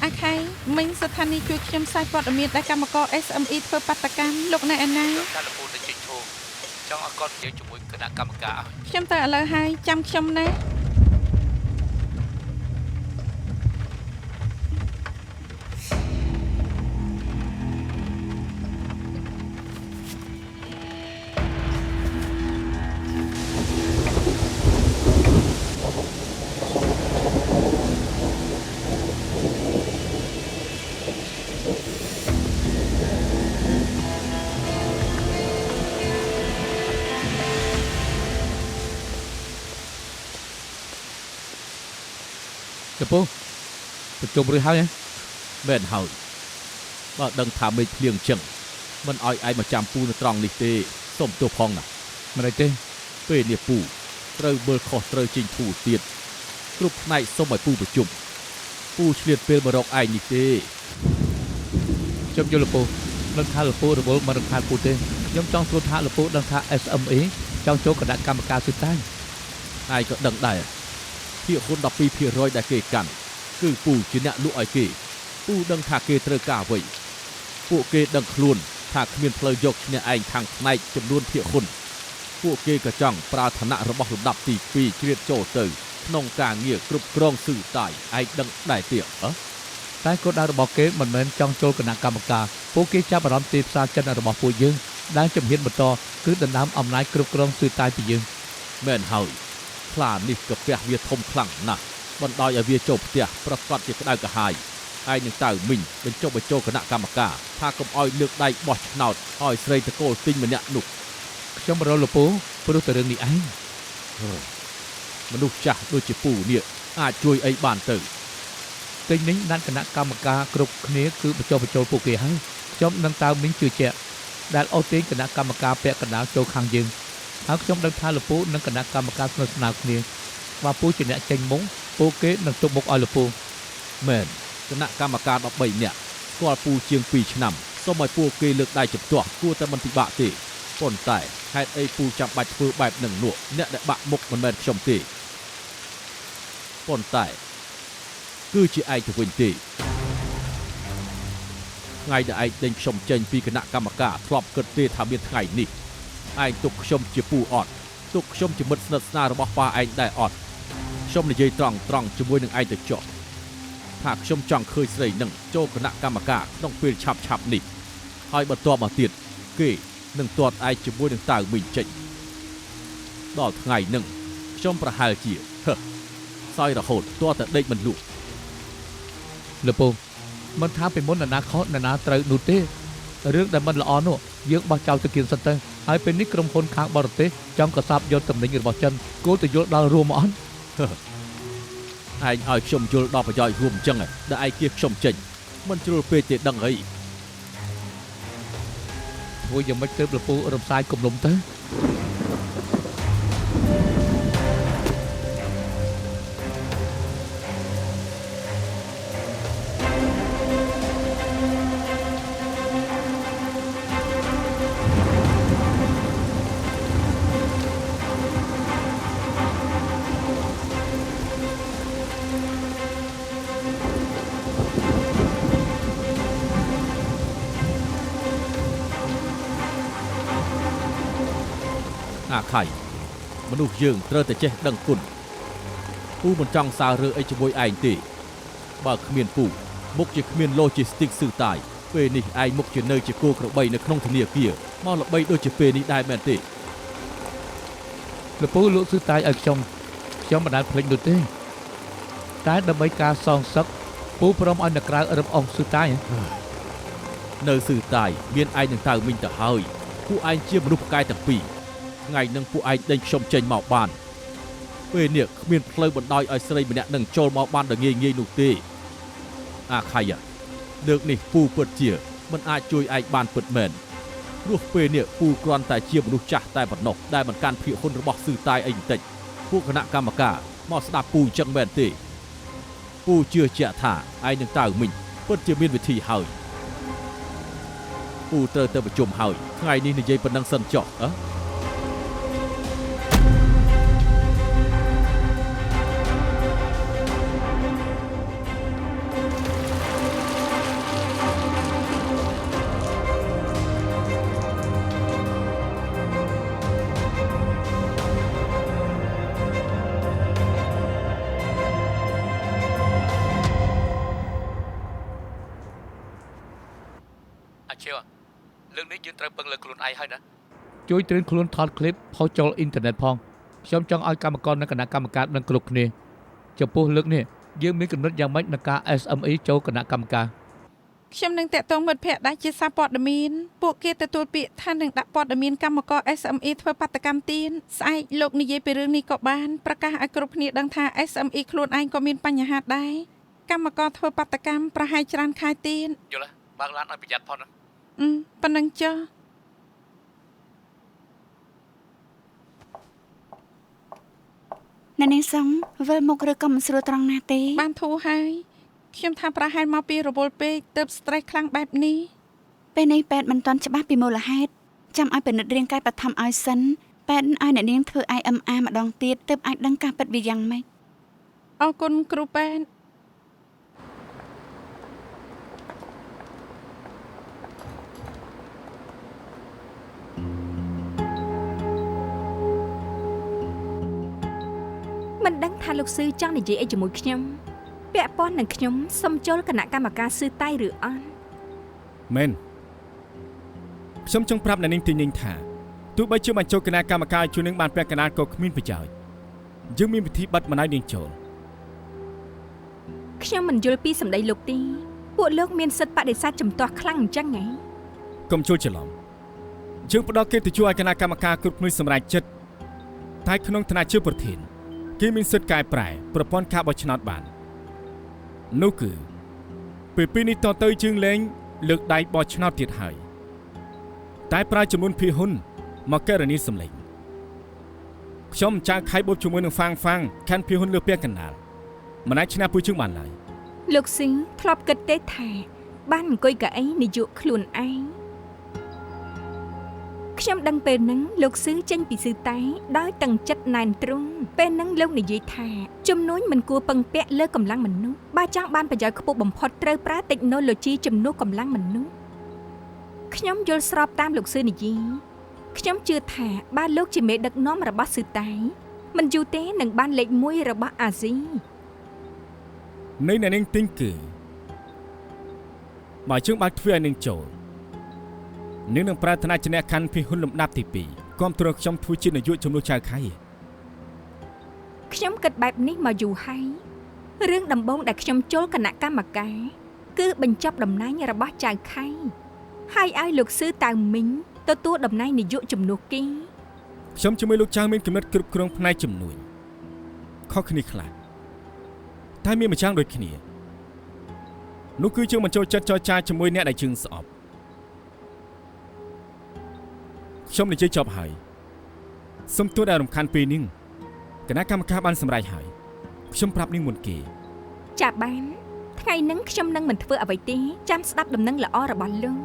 អាខៃមិញស្ថានីយ៍ជួយខ្ញុំផ្សាយព័ត៌មានដែលកម្មករ SME ធ្វើបាតកម្មលោកណែអណា ការលពូទៅចេញធូចង់ឲ្យគាត់និយាយជាមួយគណៈកម្មការ ខ្ញុំទៅឥឡូវហើយចាំខ្ញុំណា ចំពោះប្រជុំរួចហើយ មែនហើយបើដឹងថាមេឃភ្លៀងចឹងមិនឲ្យឯងមកចាំពូនៅត្រង់នេះទេសុំទោសផងណា មិនអីទេ ពេលនេះពូត្រូវមើលខុសត្រូវចេញធូរទៀតគ្រប់ផ្នែកសុំឲ្យពូប្រជុំពូឆ្លៀតពេលមករកឯងនេះទេ ខ្ញុំយល់លពូដឹងថាលពូរវល់មិនរំខានពូទេខ្ញុំចង់សួរថាលពូដឹងថា SME ចង់ចូលគណៈកម្មការសិទ្ធិតែ ឯងក៏ដឹងដែរភាគហ៊ុន 12% ដែលគេកាន់គឺពូជាអ្នកលក់ឲ្យគេពូដឹងថាគេត្រូវការអ្វីពួកគេដឹងខ្លួនថាគ្មានផ្លូវយកឈ្នះឯងខាងផ្នែកចំនួនភាគហ៊ុនពួកគេក៏ចង់ប្រើឋានៈរបស់លំដាប់ទី2ជ្រៀតចូលទៅក្នុងការងារគ្រប់គ្រងស៊ឺតាយឯងដឹងដែរទៀតតែគោលដៅរបស់គេមិនមែនចង់ចូលគណៈកម្មការពួកគេចាប់អារម្មណ៍ទីផ្សារចិនរបស់ពួកយើងដែលជំហានបន្តគឺដណ្ដើមអំណាចគ្រប់គ្រងស៊ឺតាយពីយើង មែនហើយខ្លានេះកាពះវាធំខ្លាំងណាស់បណ្ដោយឲ្យវាចូលផ្ទះប្រកាសជាក្តៅក្រហាយឯងនឹងតៅមីងបញ្ចុះបញ្ចូលគណៈកម្មការថាកុំឲ្យលើកដៃបោះឆ្នោតឲ្យស្រីតកូលទិញម្នាក់នោះ ខ្ញុំរលពូព្រោះតែរឿងនេះឯង មនុស្សចាស់ដូចជាពូនេះអាចជួយអីបានទៅ ទិញនេះដាក់គណៈកម្មការគ្រប់គ្នាគឺបញ្ចុះបញ្ចូលពួកគេហើយខ្ញុំនឹងតើមីងជឿជាក់ដែលអូទាញគណៈកម្មការពាក់កណ្ដាលចូលខាងយើងហើយខ្ញុំដឹងថាលពូនិងគណៈកម្មការស្និទ្ធស្នាលគ្នាបើពូជាអ្នកចេញមុខពួកគេនឹងទុកមុខឲ្យលពូ មែនគណៈកម្មការ13នាក់ស្គាល់ពូជាង2ឆ្នាំសូមឲ្យពួកគេលើកដៃជំទាស់គួរតែមិនពិបាកទេប៉ុន្តែហេតុអីពូចាំបាច់ធ្វើបែបនឹងនោះអ្នកដែលបាក់មុខមិនមែនខ្ញុំទេប៉ុន្តែគឺជាឯងទៅវិញទេថ្ងៃដែលឯងដេញខ្ញុំចេញពីគណៈកម្មការធ្លាប់គិតទេថាមានថ្ងៃនេះឯងទុកខ្ញុំជាពូអត់ទុកខ្ញុំជាមិត្តស្និទ្ធស្នាលរបស់ប៉ាឯងដែរអត់ខ្ញុំនិយាយត្រង់ជាមួយនឹងឯងទៅចុះថាខ្ញុំចង់ឃើញស្រីនឹងចូលគណៈកម្មការក្នុងពេលឆាប់នេះហើយបន្ទាប់មកទៀតគេនឹងទាត់ឯងជាមួយនឹងតៅមីងចេញដល់ថ្ងៃនឹងខ្ញុំប្រហែលជាសោយរហូតទាត់តែដេកមិនលក់ លពូមិនថាពីមុនណាខុសណាត្រូវនោះទេរឿងដែលមិនល្អនោះយើងបោះចោលទៅគៀនសិនទៅហើយពេលនេះក្រុមហ៊ុនខាងបរទេសចង់កសាបយកតំណែងរបស់ចិនគោលទៅយល់ដល់រួមមកអត់ ឯងឲ្យខ្ញុំយល់ដល់ប្រយោជន៍រួមអញ្ចឹងដែលឯងគៀសខ្ញុំចេញមិនជ្រុលពេកទេដឹងអី ធ្វើយ៉ាងម៉េចទៅលពូរំសាយគំនុំទៅ អាខៃ មនុស្សយើងត្រូវតែចេះដឹងគុណពូមិនចង់សើរើអីជាមួយឯងទេបើគ្មានពូមុខជាគ្មាន logistics ស៊ឺតាយពេលនេះឯងមុខជានៅជាគោក្របីនៅក្នុងធនាគារមកល្បីដូចជាពេលនេះដែរមែនទេ លពូលោកស៊ឺតាយឲ្យខ្ញុំមិនដែលភ្លេចនោះទេតែដើម្បីការសងសឹកពូព្រមឲ្យអ្នកក្រៅរឹបអូសស៊ឺតាយ នៅស៊ឺតាយមានឯងនឹងតៅមីងទៅហើយពួកឯងជាមនុស្សផ្កាយទាំងពីរថ្ងៃនឹងពួកឯងដេញខ្ញុំចេញមកបានពេលនេះគ្មានផ្លូវបណ្ដោយឲ្យស្រីម្នាក់នឹងចូលមកបានដោយងាយនោះទេអាខៃលើកនេះពូពិតជាមិនអាចជួយឯងបានពិតមែនព្រោះពេលនេះពូគ្រាន់តែជាមនុស្សចាស់តែប៉ុណ្ណោះដែលមិនកាន់ភាគហ៊ុនរបស់ស៊ឺតាយអីបន្តិចពួកគណៈកម្មការមកស្ដាប់ពូអញ្ចឹងមែនទេពូជឿជាក់ថាឯងនឹងតៅមីងពិតជាមានវិធីហើយពូត្រូវទៅប្រជុំហើយថ្ងៃនេះនិយាយប៉ុណ្ណឹងសិនចុះលើកនេះយើងត្រូវពឹងលើខ្លួនឯងហើយណាជួយត្រៀមខ្លួនថតឃ្លីបផុសចូលអ៊ីនធឺណិតផងខ្ញុំចង់ឲ្យកម្មករនិងគណៈកម្មការដឹងគ្រប់គ្នាចំពោះលើកនេះយើងមានកំណត់យ៉ាងម៉េចនឹងការ SME ចូលគណៈកម្មការ ខ្ញុំនឹងតាក់ទងមិត្តភ័ក្តិដែលជាសារព័ត៌មានពួកគេទទួលពាក្យថានឹងដាក់ព័ត៌មានកម្មករ SME ធ្វើបាតកម្មទៀនស្អែកលោកនិយាយពីរឿងនេះក៏បានប្រកាសឲ្យគ្រប់គ្នាដឹងថា SME ខ្លួនឯងក៏មានបញ្ហាដែរកម្មករធ្វើបាតកម្មប្រហែលច្រើនខែទៀនយល់បើកឡានឲ្យប្រយ័ត្នផងណា ប៉ុណ្ណឹងចុះអ្នកនាងសងវិលមុខឬក៏មិនស្រួលត្រង់ណាទេបានធូរហើយខ្ញុំថាប្រហែលមកពីរវល់ពេកទើប stress ខ្លាំងបែបនេះពេលនេះពេទ្យមិនទាន់ច្បាស់ពីមូលហេតុចាំឲ្យពិនិត្យរាងកាយបឋមឲ្យសិនពេទ្យឲ្យអ្នកនាងធ្វើ IMR ម្ដងទៀតទើបអាចដឹងការពិតវាយ៉ាងម៉េចអរគុណគ្រូពេទ្យមិនដឹងថាលោកស៊ឺចង់និយាយអីជាមួយខ្ញុំពាក់ព័ន្ធនឹងខ្ញុំសុំចូលគណៈកម្មការស៊ឺតៃឬអត់មែនខ្ញុំចង់ប្រាប់អ្នកនាងទីញញថាទោះបីជាបញ្ចូលគណៈកម្មការជួយនឹងបានពាក់កណ្ដាលក៏គ្មានប្រយោជន៍យើងមានវិធីបិទមិនឲ្យនាងចូលខ្ញុំមិនយល់ពីសម្ដីលោកទេពួកលោកមានសិទ្ធិបដិសេធជំទាស់ខ្លាំងអញ្ចឹងហ៎កុំជួយច្រឡំយើងផ្ដល់កិត្តិយសឲ្យគណៈកម្មការគ្រប់គ្នាសម្រេចចិត្តតែក្នុងឋានៈជាប្រធានគេមានសិទ្ធិកែប្រែប្រព័ន្ធការបោះឆ្នោតបាននោះគឺពេលនេះតទៅជើងលែងលើកដៃបោះឆ្នោតទៀតហើយតែប្រើចំនួនភាគហ៊ុនមកករណីសម្លេងខ្ញុំចៅខៃបុបជាមួយនឹងហ្វាងខាន់ភាគហ៊ុនលើពាក់កណ្ដាលមិនអាចឈ្នះពួកជើងបានឡើយលោកស៊ីងធ្លាប់គិតទេថាបានអង្គុយកៅអីនយោបាយខ្លួនឯងខ្ញុំដឹងពេលហ្នឹងលោកស៊ឺចេញពីស៊ឺតៃដោយតឹងចិត្តណែនទ្រង់ពេលហ្នឹងលោកនិយាយថាជំនួញមិនគួរពឹងពាក់លើកម្លាំងមនុស្សបើចង់បានប្រយោជន៍ខ្ពស់បំផុតត្រូវប្រើ technology ជំនួសកម្លាំងមនុស្សខ្ញុំយល់ស្របតាមលោកស៊ឺនិយាយខ្ញុំជឿថាបើលោកជាមេដឹកនាំរបស់ស៊ឺតៃមិនយូរទេនឹងបានលេខ1របស់អាស៊ីនៃអ្នកនាងទិញគឺបើជើងបានធ្វើឲ្យនាងចូលនឹងប្រាថ្នាជាអ្នកខាន់ភាគហ៊ុនលំដាប់ទី2គាំទ្រខ្ញុំធ្វើជានាយកជំនួសចៅខៃខ្ញុំគិតបែបនេះមកយូរហើយរឿងដំបូងដែលខ្ញុំចូលគណៈកម្មការគឺបញ្ចប់តំណែងរបស់ចៅខៃហើយឲ្យលោកស៊ឺតៅមីងទទួលតំណែងនាយកជំនួសគេខ្ញុំជាមួយលោកចៅមានគំនិតគ្រប់គ្រងផ្នែកជំនួយខុសគ្នាខ្លះតែមានម្យ៉ាងដូចគ្នានោះគឺជើងបញ្ចូលចិត្តចរចាជាមួយអ្នកដែលជើងស្អប់ខ្ញុំនិយាយចប់ហើយសូមទោសដែលរំខានពេលនេះគណៈកម្មការបានសម្រេចហើយខ្ញុំប្រាប់នាងមុនគេចាបានថ្ងៃហ្នឹងខ្ញុំនឹងមិនធ្វើអ្វីទេចាំស្ដាប់ដំណឹងល្អរបស់លោក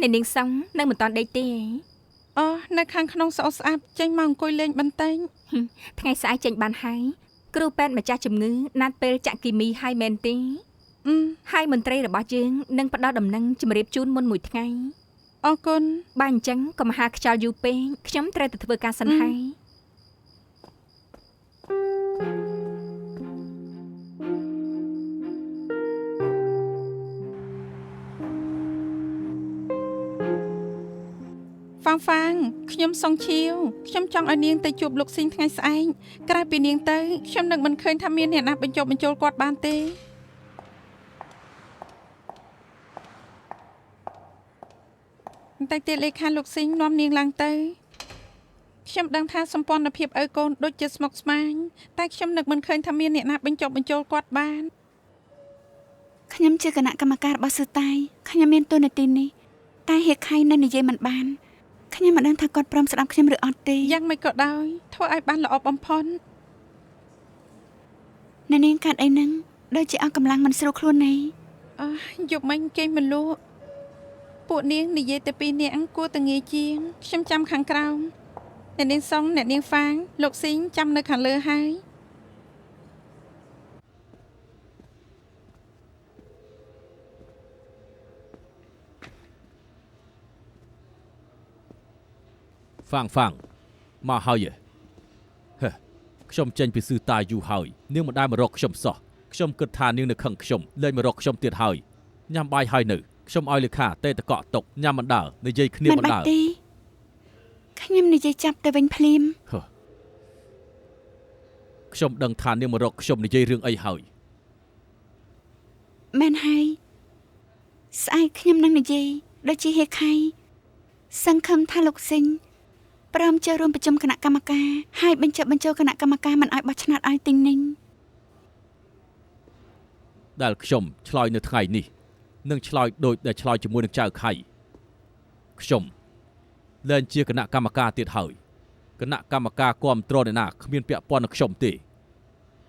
អ្នកនាងសង្ឃនៅមិនតាន់ដេកទេអូនៅខាងក្នុងស្អុស្អាប់ចេញមកអង្គុយលេងបន្តិចថ្ងៃស្អែកចេញបានហើយគ្រូពេទ្យម្ចាស់ជំងឺណាត់ពេលចាក់គីមីហើយមែនទេហើយមន្ត្រីរបស់យើងនឹងផ្ដល់ដំណឹងជម្រាបជូនមុនមួយថ្ងៃ អរគុណ បើអញ្ចឹងកុំហាខ្យល់យូរពេកខ្ញុំត្រូវទៅធ្វើការសិនហើយ ហ្វាងខ្ញុំសងឈៀវខ្ញុំចង់ឲ្យនាងទៅជួបលោកស៊ីងថ្ងៃស្អែកក្រោយពីនាងទៅខ្ញុំនឹងមិនឃើញថាមានអ្នកណាបញ្ចុះបញ្ចូលគាត់បានទេតែទៀតលេខាលោកស៊ីងនាំនាងឡើងទៅខ្ញុំដឹងថាសម្ព័ន្ធភាពឪកូនដូចជាស្មុគស្មាញតែខ្ញុំនឹកមិនឃើញថាមានអ្នកណាបញ្ចុះបញ្ចូលគាត់បាន ខ្ញុំជាគណៈកម្មការរបស់សឺតៃខ្ញុំមានតួនាទីនេះតែហេខៃនៅនិយាយមិនបានខ្ញុំមិនដឹងថាគាត់ព្រមស្ដាប់ខ្ញុំឬអត់ទេ យ៉ាងម៉េចក៏ដោយធ្វើឲ្យបានល្អបំផុត អ្នកនាងកាត់អីហ្នឹងដូចជាអស់កម្លាំងមិនស្រួលខ្លួននេះ យប់មិញគេមិនលក់ពួកនាងនិយាយតែពីរនាក់គួរតែងាយជាងខ្ញុំចាំខាងក្រោមអ្នកនាងសុងអ្នកនាងហ្វាងលោកស៊ីងចាំនៅខាងលើហើយ ហ្វាងមកហើយហេខ្ញុំចេញពីស៊ឺតាយូរហើយនាងមិនដែលមករកខ្ញុំសោះខ្ញុំគិតថានាងនៅខឹងខ្ញុំលែងមករកខ្ញុំទៀតហើយញ៉ាំបាយហើយនៅខ្ញុំឲ្យលេខាទេតកក់តុកញ៉ាំមិនដើរនិយាយគ្នាមិនដើរ ទេខ្ញុំនិយាយចាប់ទៅវិញភ្លាម ខ្ញុំដឹងថានាងមករកខ្ញុំនិយាយរឿងអីហើយ មែនហើយស្អែកខ្ញុំនឹងនិយាយដូចជាហេខៃសង្ឃឹមថាលោកស៊ីងព្រមចូលរួមប្រជុំគណៈកម្មការហើយបញ្ចុះបញ្ចូលគណៈកម្មការមិនឲ្យបោះឆ្នោតឲ្យទីងនីង ដែលខ្ញុំឆ្លើយនៅថ្ងៃនេះនឹងឆ្លើយដូចដែលឆ្លើយជាមួយនឹងចៅខៃខ្ញុំលែងជាគណៈកម្មការទៀតហើយគណៈកម្មការគ្រប់គ្រងអ្នកណាគ្មានពាក់ព័ន្ធនឹងខ្ញុំទេ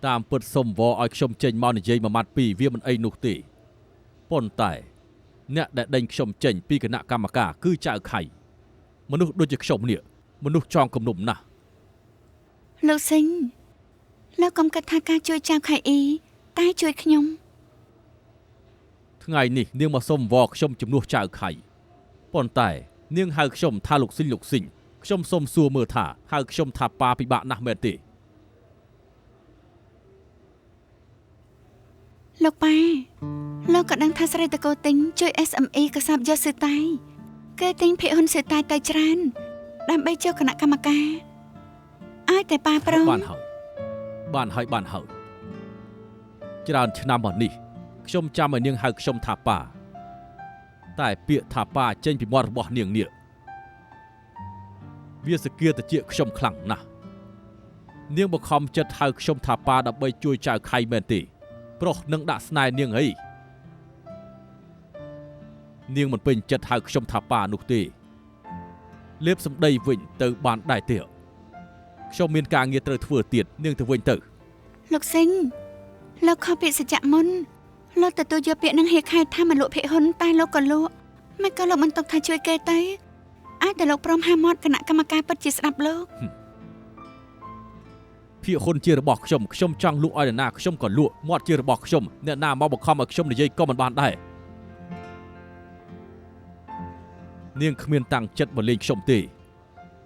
តាមពិតសុំវល់ឲ្យខ្ញុំចេញមកនិយាយមួយម៉ាត់ពីរវាមិនអីនោះទេប៉ុន្តែអ្នកដែលដេញខ្ញុំចេញពីគណៈកម្មការគឺចៅខៃមនុស្សដូចជាខ្ញុំនេះមនុស្សចងគំនុំណាស់ លោកស៊ីងលោកកុំគិតថាការជួយចៅខៃអ៊ីតែជួយខ្ញុំ ថ្ងៃនេះនាងមកសុំវល់ខ្ញុំជំនួសចៅខៃប៉ុន្តែនាងហៅខ្ញុំថាលោកស៊ីងខ្ញុំសុំសួរមើលថាហៅខ្ញុំថាប៉ាពិបាកណាស់មែនទេ លោកប៉ាលោកក៏ដឹងថាស្រីតកោទិញជួយ SME កសាប់យកស៊ឺតៃគេទិញភាគហ៊ុនស៊ឺតៃទៅច្រើនដើម្បីចូលគណៈកម្មការឲ្យតែប៉ាព្រម បានហើយច្រើនឆ្នាំមកនេះខ្ញុំចាំឲ្យនាងហៅខ្ញុំថាប៉ាតែពាក្យថាប៉ាចេញពីមាត់របស់នាងនេះវាសគាតិចខ្ញុំខ្លាំងណាស់នាងបខំចិត្តហៅខ្ញុំថាប៉ាដើម្បីជួយចៅខៃមែនទេប្រុសនឹងដាក់ស្នេហ៍នាងអីនាងមិនពេញចិត្តហៅខ្ញុំថាប៉ានោះទេលេបសម្ដីវិញទៅបានដែរទេខ្ញុំមានការងារត្រូវធ្វើទៀតនាងទៅវិញទៅ លោកស៊ីងលោកខុសពាក្យសច្ចៈមុនលោកទទួលយកពាក្យនឹងហេខៃថាមិនលក់ភាគហ៊ុនតែលោកក៏លក់មិនក៏លោកមិនຕົកថាជួយគេទៅអាចតែលោកព្រមហាមាត់គណៈកម្មការពិតជាស្ដាប់លោក ភាគហ៊ុនជារបស់ខ្ញុំចង់លក់ឲ្យអ្នកណាខ្ញុំក៏លក់មាត់ជារបស់ខ្ញុំអ្នកណាមកបង្ខំឲ្យខ្ញុំនិយាយក៏មិនបានដែរនាងគ្មានតាំងចិត្តមកលេងខ្ញុំទេ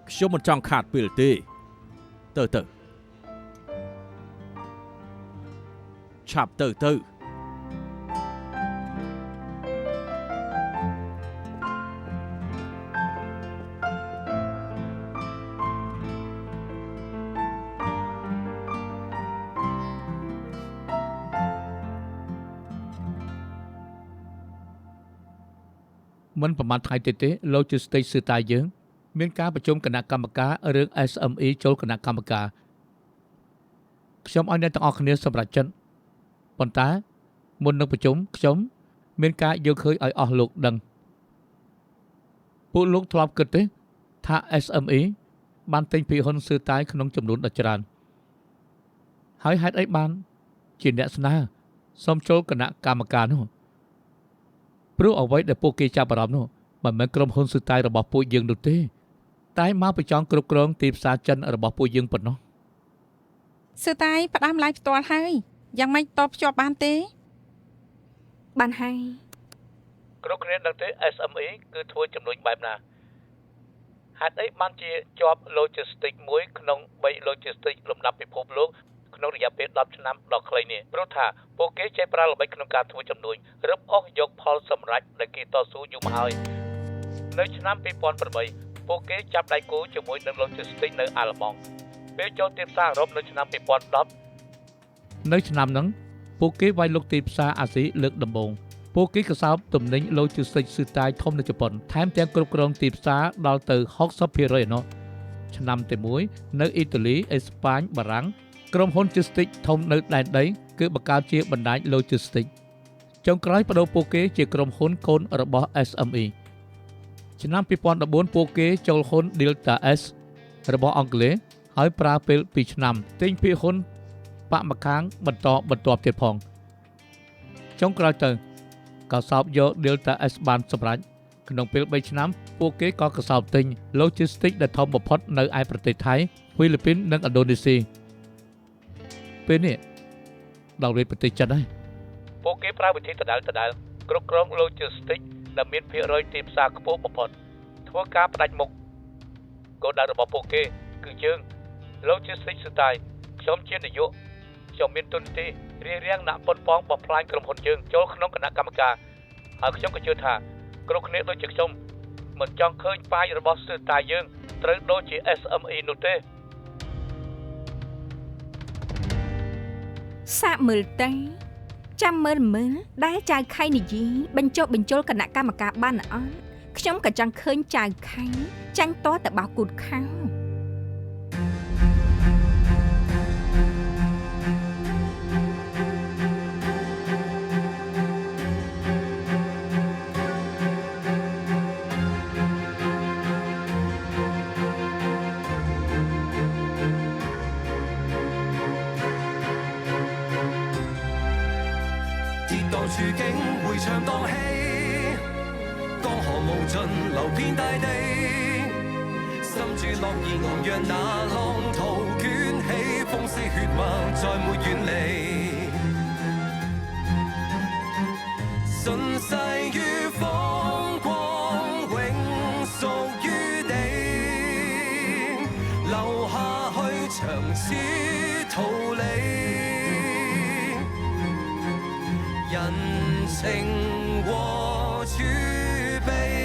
ខ្ញុំមិនចង់ខាតពេលទេទៅឆាប់ទៅ មិនប្រមាណថ្ងៃទៀតទេ Logistics ស៊ឺតាយើងមានការប្រជុំគណៈកម្មការរឿង SME ចូលគណៈកម្មការខ្ញុំឲ្យអ្នកទាំងអស់គ្នាសម្រេចចិត្តប៉ុន្តែមុននឹងប្រជុំខ្ញុំមានការយកឃើញឲ្យអស់លោកដឹងពួកលោកធ្លាប់គិតទេថា SME បានទិញភាគហ៊ុនស៊ឺតាក្នុងចំនួនដ៏ច្រើនហើយហេតុអីបានជាអ្នកស្នើសូមចូលគណៈកម្មការនោះ ព្រោះអ្វីដែលពួកគេចាប់អារម្មណ៍នោះមិនមែនក្រុមហ៊ុនស៊ឺតៃរបស់ពួកយើងនោះទេតែមកប្រចង់គ្រប់គ្រងទីផ្សារចិនរបស់ពួកយើងប៉ុណ្ណោះ ស៊ឺតៃផ្ដាំឡាយផ្ទាល់ហើយយ៉ាងម៉េចតបភ្ជាប់បានទេ បានហើយ គ្រប់គ្នាដឹងទេ SME គឺធ្វើចំនួនបែបណាហេតុអីបានជាជាប់ logistics មួយក្នុង3 logistics លំដាប់ពិភពលោកក្នុងរយៈពេល10ឆ្នាំដ៏ខ្លីនេះព្រោះថាពួកគេចេះប្រើល្បិចក្នុងការធ្វើចំនួនរឹបអូសយកផលសម្រេចដែលគេតស៊ូយូរមកហើយនៅឆ្នាំ2008ពួកគេចាប់ដៃគូជាមួយនឹង logistics នៅអាល្លឺម៉ង់ពេលចូលទីផ្សារអឺរ៉ុបនៅឆ្នាំ2010នៅឆ្នាំហ្នឹងពួកគេវាយលុកទីផ្សារអាស៊ីលើកដំបូងពួកគេក៏សោបទំនិញ logistics ស៊ឺតាយធំនៅជប៉ុនថែមទាំងគ្រប់គ្រងទីផ្សារដល់ទៅ 60% ឯណោះឆ្នាំទីមួយនៅអ៊ីតាលីអេស្ប៉ាញបារាំងក្រុមហ៊ុន logistics ធំនៅដែនដីគឺបង្កើតជាបណ្ដាញ logistics ចុងក្រោយបដូរពួកគេជាក្រុមហ៊ុនកូនរបស់ SME ឆ្នាំ2014ពួកគេចូលហ៊ុន Delta S របស់អង់គ្លេសហើយប្រើពេល2ឆ្នាំទិញភាគហ៊ុនបាក់ម្ខាងបន្តបន្ទាប់ទៀតផងចុងក្រោយទៅក៏សោបយក Delta S បានសម្រេចក្នុងពេល3ឆ្នាំពួកគេក៏កសោបទិញ Logistics ដែលធំបំផុតនៅឯប្រទេសថៃហ្វីលីពីននិងឥណ្ឌូនេស៊ីពេលនេះដល់ពេលប្រទេសចិនហើយពួកគេប្រើវិធីដដែលគ្រប់គ្រង logistics ដែលមានភាគរយទីផ្សារខ្ពស់បំផុតធ្វើការផ្ដាច់មុខគោលដៅរបស់ពួកគេគឺយើង logistics ស្ទាយខ្ញុំជានាយកខ្ញុំមានទុនទីរៀងដាក់ប៉ុនប៉ងបំផ្លាញក្រុមហ៊ុនយើងចូលក្នុងគណៈកម្មការហើយខ្ញុំក៏ជឿថាគ្រប់គ្នាដូចជាខ្ញុំមិនចង់ឃើញប៉ាយរបស់ស្ទាយយើងត្រូវដូចជា SME នោះទេសាកមើលទៅចាំមើលដែលចៅខៃនិយាយបញ្ចុះបញ្ចូលគណៈកម្មការបានអត់ខ្ញុំក៏ចង់ឃើញចៅខៃចាញ់តទៅបោកគូតខាង處境迴腸蕩氣，江河無盡流遍大地，心住樂意昂揚那浪濤捲起，風絲血脈再沒遠離，順勢於風光永屬於你，留下去長此逃離。人情和儲備。